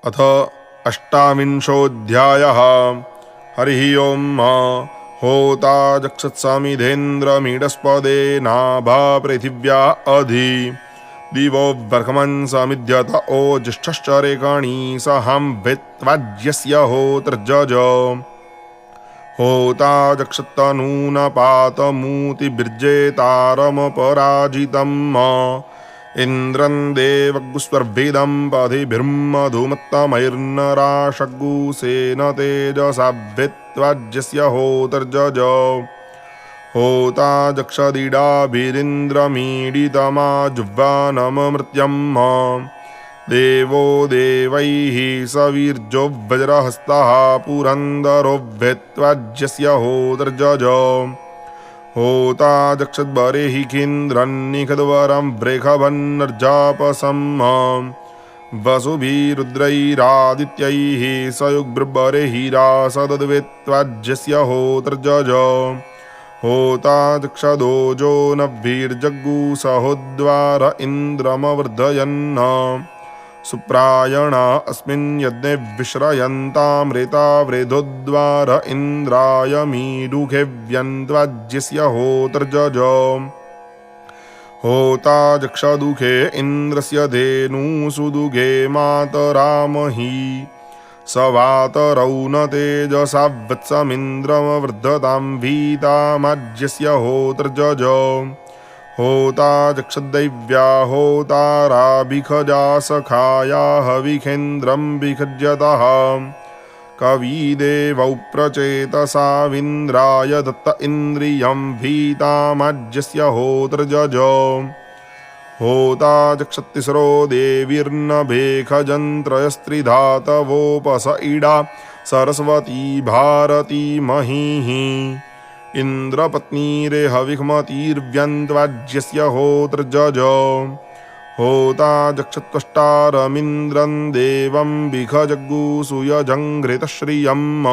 अथ अष्टाविंशोऽध्यायः। हरिः ओम्। होता जक्षत्समिधेन्द्रमीडस्पदे नाभा पृथिव्या अधि दिवो बर्हमन् समिध्यत ओजिष्ठश्च रेखाणि सहां वेत्वाज्यस्य होतर्जज। होता जक्षत्तनूनपातमूतिभिर्जेतारमपराजितम् इन्द्रं देवगुस्वर्भिदं पथिभिर्मधुमत्तमैर्नराशगुसेन तेजसा वेत्वाज्यस्य होतर्जज। होता जक्षदिडाभिरिन्द्रमीडितमाजुह्वानममृत्यम् देवो देवैः सवीर्जो वज्रहस्तः पुरन्दरो वेत्वाज्यस्य होतर्जज। होता जक्षद्बर्हिखीन्द्रन्निखद्वरं वृषभन्नर्जापसम् वसुभिरुद्रैरादित्यैः सयुग्बर्हिरासदद्वेत्वाज्यस्य होतर्जज। होता जक्षदोजो नभिर्जग्गुसहोद्वार इन्द्रमवर्धयन् सुप्रायणा अस्मिन् यज्ञे विश्रयन्तामृता वृधोद्वार इन्द्राय मीडुखे व्यन्त्वाज्यस्य होतर्जज। होता जक्षदुखे इन्द्रस्य धेनुसुदुघे मातरामहि सवातरौ न तेजसा वत्समिन्द्रमवर्धतां भीतामाज्यस्य होतर्जज। होता जक्षदैव्या होताराभिखजा सखाया हविखेन्द्रं विखज्यतः कविदेवौ प्रचेतसाविन्द्राय दत्त इन्द्रियं भीतामाज्यस्य होतर्जज। होता जक्षत्तिस्रो देवीर्नभेखजन्त्रयस्त्रिधातवोपस इडा सरस्वती भारती महीः इन्द्रपत्नीरेहविह्मतिर्व्यन्त्वाज्यस्य होतर्जज। होता जक्षत्कष्टारमिन्द्रं देवं विखजग्गुसूयजङ्घृतश्रियम्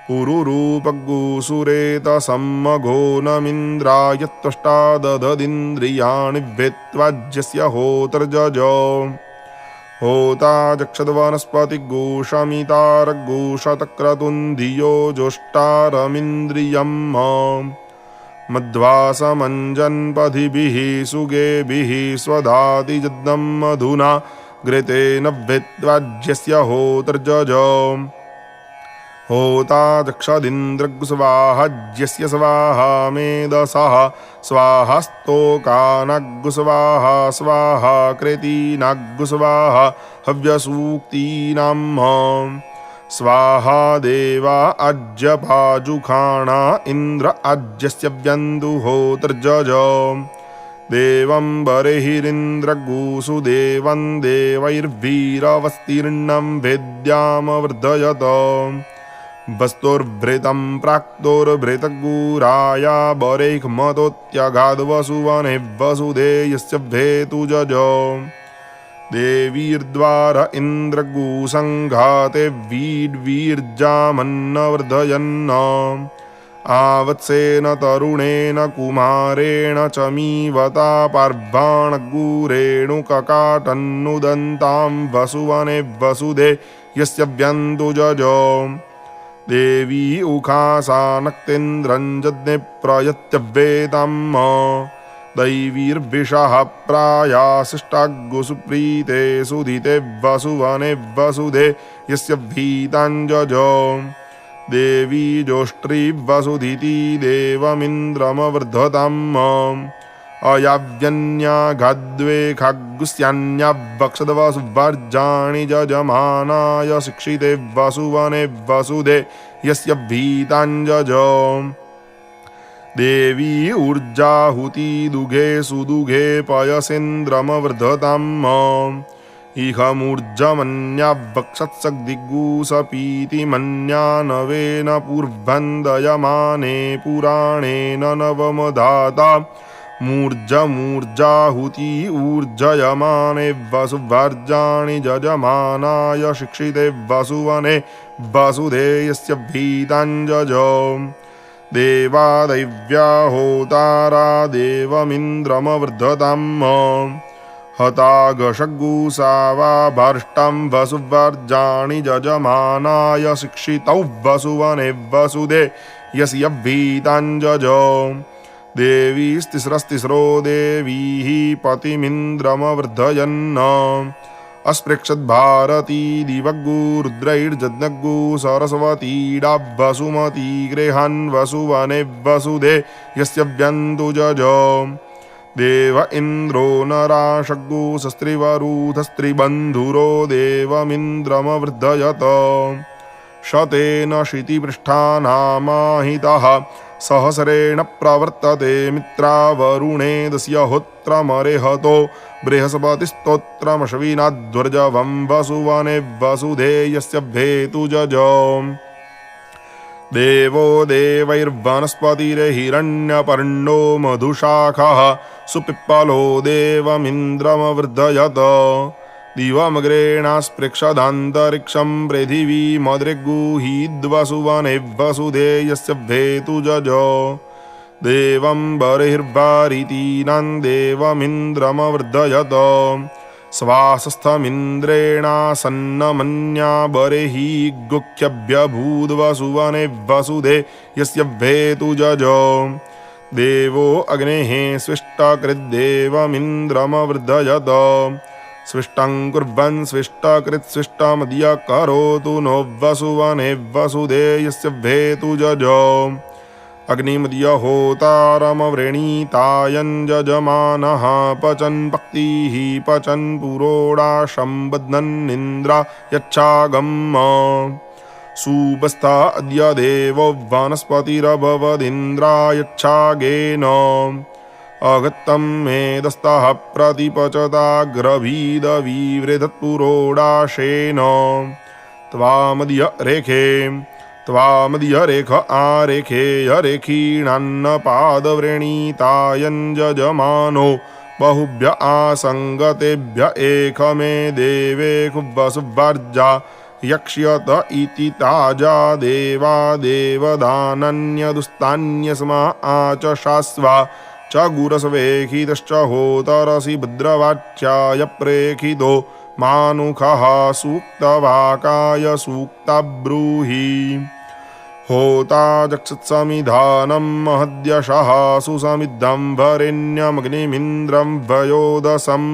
पुरुरूपग्गुसुरेतसम्मघो नमिन्द्राय त्वष्टा दददिन्द्रियाणि वेत्वाज्यस्य होतर्जज। होता जक्षद्वनस्पतिगुषमितारगुषतक्रतुन्धियो जोष्टारमिन्द्रियम् मध्वासमञ्जन्पथिभिः सुगेभिः स्वधातिजद्दं मधुना घृतेन वेत्वाज्यस्य होतर्जज। होता जक्षदिन्द्रग्गुस्वाहाज्यस्य स्वाहा मेधसः स्वाहास्तोकानग्गुस्वाहा स्वाहा कृतीनाग्गुस्वाहा हव्यसूक्तीनां स्वाहा देवा अज्यपाजुखाणा इन्द्र अज्यस्य व्यन्दुहोतर्जज। देवं बर्हिरिन्द्रगुसुदेवं देवैर्वीरवस्तीर्णं भेद्यामवर्धयत वस्तुर्भृतं प्राक्तोर्भृतगुराया बर्हिमतोत्यगाद्वसुवने वसुधेयस्य भेतुजज। देवीर्द्वार इन्द्रगुसङ्घाते वीड्वीर्जामन्नवर्धयन् आवत्सेन तरुणेन कुमारेण च मीवता पार्भाणगुरेणुककाटन्नुदन्तां वसुवने वसुधे यस्य व्यन्दुजज। देवी उखासानक्तेन्द्रं जज्ञे प्रयत्यवेदम् दैवीर्विषः प्रायासिष्टाग्गुसुप्रीते सुधिते वसुवने वसुधे यस्य भीताञ्जज। देवी जोष्ट्री वसुधिति देवमिन्द्रमवर्धताम् अयाव्यन्याघाद्वे खाग्गुस्यान्यावक्षद्वसुवर्जाणि जजमानाय शिक्षिते वसुवने वसुधे यस्य भीताञ्जज। देवी ऊर्जाहुति दुघे सुदुघे पयसेन्द्रमवर्धताम् इहमूर्जमन्यावक्षत्सग्दिग्गुसपीतिमन्यानवेन पूर्वन्दयमाने पुराणेन नवमधाता मूर्जमूर्जाहुति ऊर्जयमाने वसुवर्जाणि जजमानाय शिक्षिते वसुवने वसुधे यस्य भीताञ्जज। देवादैव्या होतारा देवमिन्द्रमवर्धताम् हतागषग्गुसावाभर्ष्टं वसुवर्जाणि जजमानाय शिक्षितौ वसुवने वसुदे यस्य वीताञ्जजो देवीस्तिस्रस्तिस्रो देवीः पतिमिन्द्रमवर्धयन् अस्पृक्षद्भारती दिवग्गुरुद्रैर्जज्ञग्गु सरस्वतीडा वसुमती गृहान् वसुवने वसुदे यस्य व्यन्तुजजो देव इन्द्रो नराशग्गु सस्त्रिवरूथस्त्रिबन्धुरो देवमिन्द्रमवर्धयत शतेन शितिपृष्ठानामाहितः सहस्रेण प्रवर्तते मित्रावरुणेदस्य होत्रमरेहतो बृहस्पतिस्तोत्रमश्विनाध्वर्जवं वसुवने वसुधे यस्य भेतुजजो देवो देवैर्वनस्पतिर्हिरण्यपर्णो मधुशाखः सुपिप्पलो देवमिन्द्रमवर्धयत दिवमग्रेणास्पृक्षदान्तरिक्षं पृथिवीमदृग्गुहीद्वसुवने वसुधे यस्य भेतुजजो देवं बर्हिर्वारितीनां देवमिन्द्रमवर्धयत स्वासस्थमिन्द्रेणासन्नमन्या बर्हि गुख्यभ्यभूद्वसुवने वसुधे यस्य भेतुजजो देवो अग्नेः स्विष्टकृद्देवमिन्द्रमवर्धयत स्विष्टं कुर्वन् स्विष्टकृत् स्विष्टमद्य करोतु नो वसुवने वसुधे यस्य भेतुजजो अग्निमद्य होतारमवृणीतायं जजमानः पचन् भक्तिः पचन् पुरोडाशं बध्नन्निन्द्रा यच्छागम् सुबस्ता अद्य देवो वनस्पतिरभवदिन्द्रायच्छागेन अगत्तं मेदस्तः प्रतिपचताग्रभीदविवृधत्पुरोडाशेन त्वामद्य रेखे त्वामद्य रेख आरेखेयरेखीणान्नपादव्रणीतायं जजमानो बहुभ्य आसङ्गतेभ्य एकमे देवे वसुवर्जा यक्ष्यत इति ताजा देवा देवदानन्यदुस्तान्यस्मा आचशास्वा च गुरस्वेखितश्च होतरसि भद्रवाच्याय प्रेखितो मानुखः सूक्तवाकाय सूक्तब्रूहि होता जक्षत्समिधानं महद्यशः सुसमिद्धं वरेण्यमग्निमिन्द्रं वयोदसम्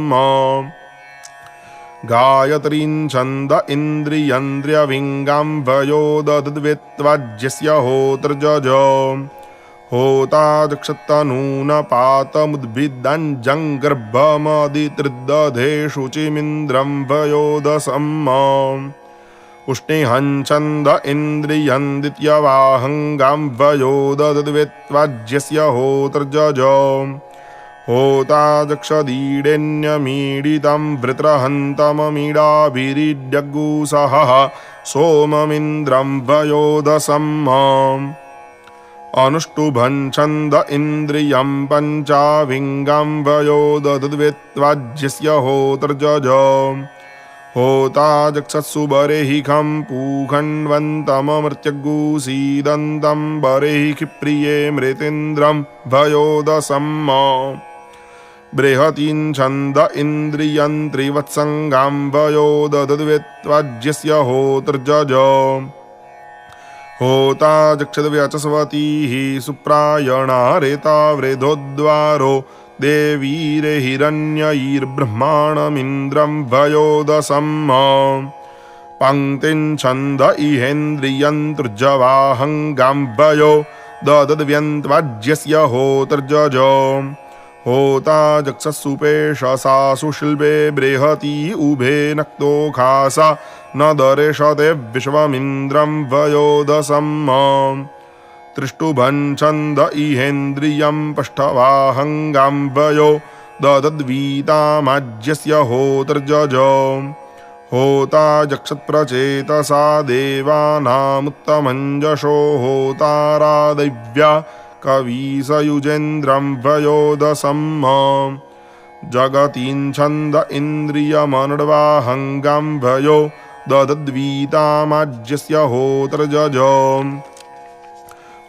गायत्रीं छन्द इन्द्रियन्द्रियविङ्गां वयोदद्वित्वाज्यस्य होतर्जजो होता जक्षत्तनूनपातमुद्भिदञ्जङ्गर्भमदितृदधे शुचिमिन्द्रं वयोदसम् उष्णिहं छन्द इन्द्रियं द्वितीयवाहङ्गां वयोदद्वित्वाज्यस्य होतर्जजो होता जक्षदीडेन्यमीडितं वृत्रहन्तममीडाभिरीड्यग्गुसहः सोममिन्द्रं वयोदसम् अनुष्टुभं छन्द इन्द्रियं पञ्चाविङ्गां वयोदद्वित्वाज्यस्य होतर्जजो होता जक्षत्सुबर्हिखं पूखण्वन्तममृत्यग्गुसीदन्तं बर्हिप्रिये मृतेन्द्रं वयोदसम् बृहतीं छन्द इन्द्रियं त्रिवत्सङ्गां वयोदद्वित्वाज्यस्य होतर्जजो होता जक्षद्व्यचस्वतीः सुप्रायणा रेता वृधोद्वारो देवीर्हिरण्यैर्ब्रह्माणमिन्द्रं वयोदसम् पङ्क्तिं छन्द इहेन्द्रियं तृजवाहङ्गां वयो ददद्व्यन्त्वाज्यस्य होतर्जजो होता जक्षत्सुपेशसासु शिल्पे बृहती उभे नक्तो खासा न दर्शते विश्वमिन्द्रं वयोदसम् त्रिष्टुभं छन्द इहेन्द्रियं पष्ठवाहङ्गां वयो ददद्वीतामाज्यस्य होतर्जजो होता जक्षत्प्रचेतसा देवानामुत्तमञ्जशो होतारादैव्या कवीसयुजेन्द्रं वयोदसम् जगतीं छन्द इन्द्रियमनुर्वाहङ्गां वयो ददद्वीतामाज्यस्य होतर्जजो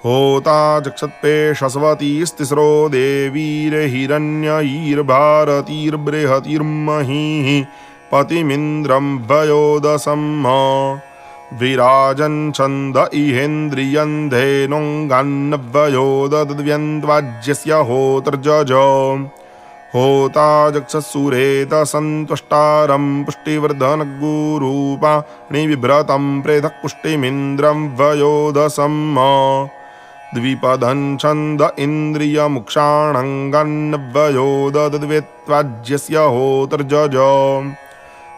होता जक्षत्पे शस्वतीस्तिस्रो देवीर्हिरण्यैर्भारतीर्बृहतिर्महीः पतिमिन्द्रं वयोदसम् विराजन् छन्द इहेन्द्रियं धेनुङ्गान्नवयोदद्व्यन्त्वाज्यस्य होतर्जज होता जक्षसूरेतसन्तुष्टारं पुष्टिवर्धनगुरूपाणि प्रेतः पुष्टिमिन्द्रं वयोदसम् द्विपदं छन्द इन्द्रियमुक्षाणङ्गान्नवयोदद्वेत्वाज्यस्य होतर्जज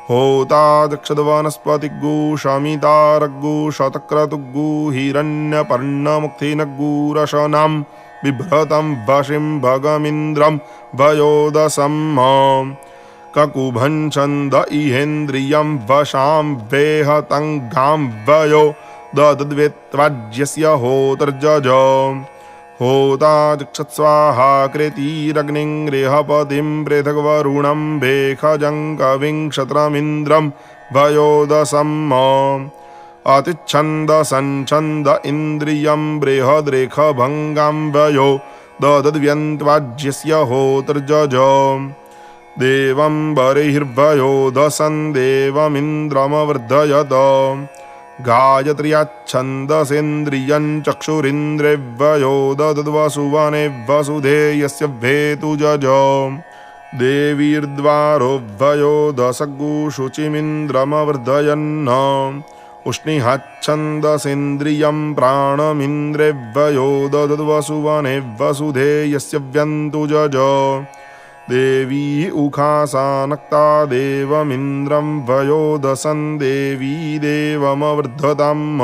होता दक्षद्वनस्पतिगु शमितारग्गु शतक्रतुग्गु हिरण्यपर्णमुक्थिनग्गुरशनां बिभ्रतं वशिं भगमिन्द्रं वयोदसम् ककुभं छन्द इहेन्द्रियं वशां वेहतं गां वयो दद्वेत्वाज्यस्य होतर्जज होता जक्षत्स्वाहा कृतिरग्निं रेहपतिं पृथग्वरुणं भेखजं कविं क्षत्रमिन्द्रं वयोदसम् अतिच्छन्द संच्छन्द इन्द्रियं बृहद्रेखभङ्गां वयो दद्व्यन्त्वाज्यस्य होतर्जज देवं बर्हिर्वयोदसं देवमिन्द्रमवर्धयत गायत्र्याच्छन्दसेन्द्रियं चक्षुरिन्द्रेव्वयो दद्वसुवने वसुधेयस्य भेतुजज देवीर्द्वारो वयो दशग्गु शुचिमिन्द्रमवर्धयन् उष्णिहाच्छन्दसेन्द्रियं प्राणमिन्द्रेव्वयो दद्वसुवने वसुधेयस्य व्यन्तुजज देवी उखासानक्ता देवमिन्द्रं वयोदसं देवी देवमवर्धताम्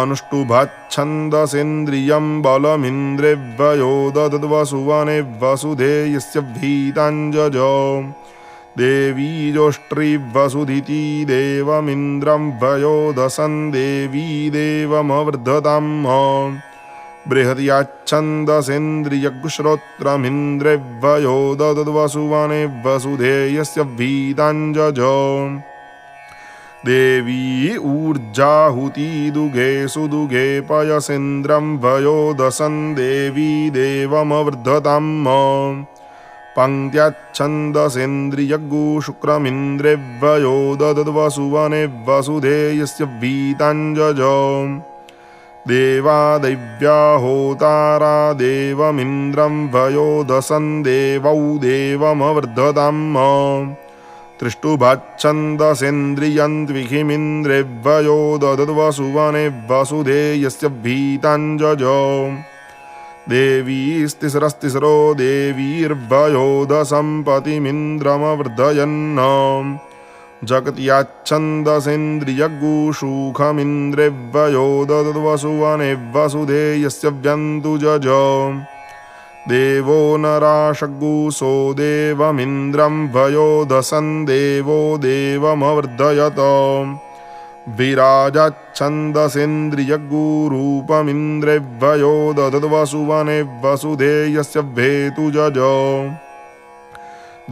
अनुष्टुभाच्छन्दसेन्द्रियं बलमिन्द्रेव्वयो दद्वसुवने वसुधेयस्य भीताञ्जज देवी जोष्ट्रीवसुधिति देवमिन्द्रं वयोदसं देवी देवमवर्धताम् बृहत्याच्छन्दसेन्द्रियश्रोत्रमिन्द्रेव्वयो दद्वसुवने वसुधेयस्य भीताञ्जज देवी ऊर्जाहुतिदुगे सुदुगे पयसेन्द्रं वयोदसं देवी देवमवर्धताम् पङ्क्त्याच्छन्दसेन्द्रियगु शुक्रमिन्द्रेव्वयो दद्वसुवने वसुधेयस्य भीताञ्जज देवादैव्या होतारा देवमिन्द्रं वयोदसं देवौ देवमवर्धताम् त्रिष्टुभाच्छन्दसेन्द्रियं त्विहिमिन्द्रेव्वयो दद्वसुवने वसुधेयस्य भीताञ्जज देवीस्तिस्रस्तिस्रो देवीर्वयोदसं पतिमिन्द्रमवर्धयन् जगत्याच्छन्दसेन्द्रियगुषुखमिन्द्रेव्वयो दद्वसुवने वसुधेयस्य व्यन्तुजज देवो नराशग्गुसो देवमिन्द्रं वयोदसं देवो देवमवर्धयत विराजाच्छन्दसेन्द्रियगुरूपमिन्द्रेव्वयो दद्वसुवने वसुधेयस्य भेतुजज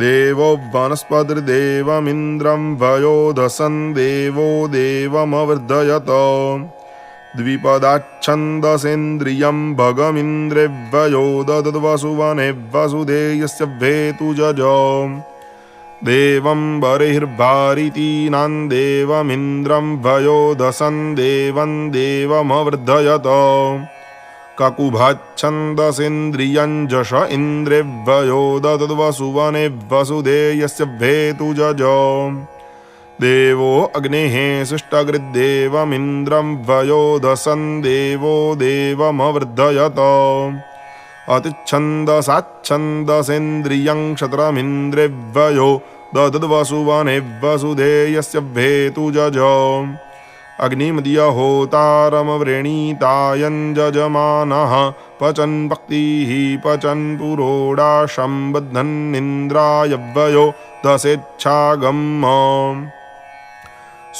देवो वनस्पतिर्देवमिन्द्रं वयोदसं देवो देवमवर्धयत द्विपदाच्छन्दसेन्द्रियं भगमिन्द्रेव्वयो दद्वसुवने वसुधेयस्य भेतुजज देवं बर्हिर्भारितीनां देवमिन्द्रं वयोदसं देवं देवमवर्धयत ककुभाच्छन्दसेन्द्रियं जश इन्द्रेव्वयो दद्वसुवने वसुधेयस्य भेतुजज देवो अग्नेः शिष्टकृद्देवमिन्द्रं वयोदसं देवो देवमवर्धयत अतिच्छन्दसाच्छन्दसेन्द्रियं क्षत्रमिन्द्रेव्वयो दद्वसुवने वसुधेयस्य भेतुजज अग्निमदीय होतारमवृणीतायं जजमानः पचन् भक्तिः पचन् पुरोडाशं बध्नन्निन्द्रायव्वयो दशेच्छागम्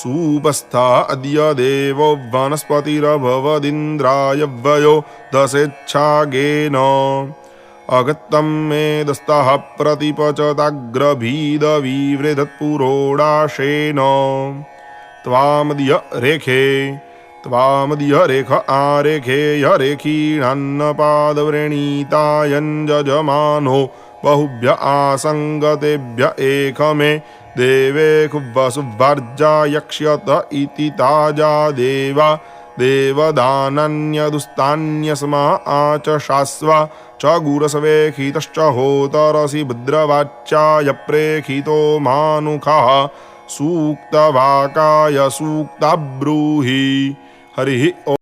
सुपस्था अद्य देवो वनस्पतिरभवदिन्द्रायव्वयो दशेच्छागेन अगत्तं मेदस्तः प्रतिपचताग्रभीदविवृधत्पुरोडाशेन त्वामद्य रेखे त्वामदिहरेख आरेखेयरेखीणान्नपादव्रणीतायञ्जमानो बहुभ्य आसङ्गतेभ्य एकमे देवे वसुभर्जा यक्ष्यत इति ताजा देवा देवदानन्यदुस्तान्यस्मा आचशास्व च गुरसवेखितश्च होतरसि भद्रवाच्याय प्रेखितो मानुखः सूक्तवाकाय सूक्ताब्रूहि हरि।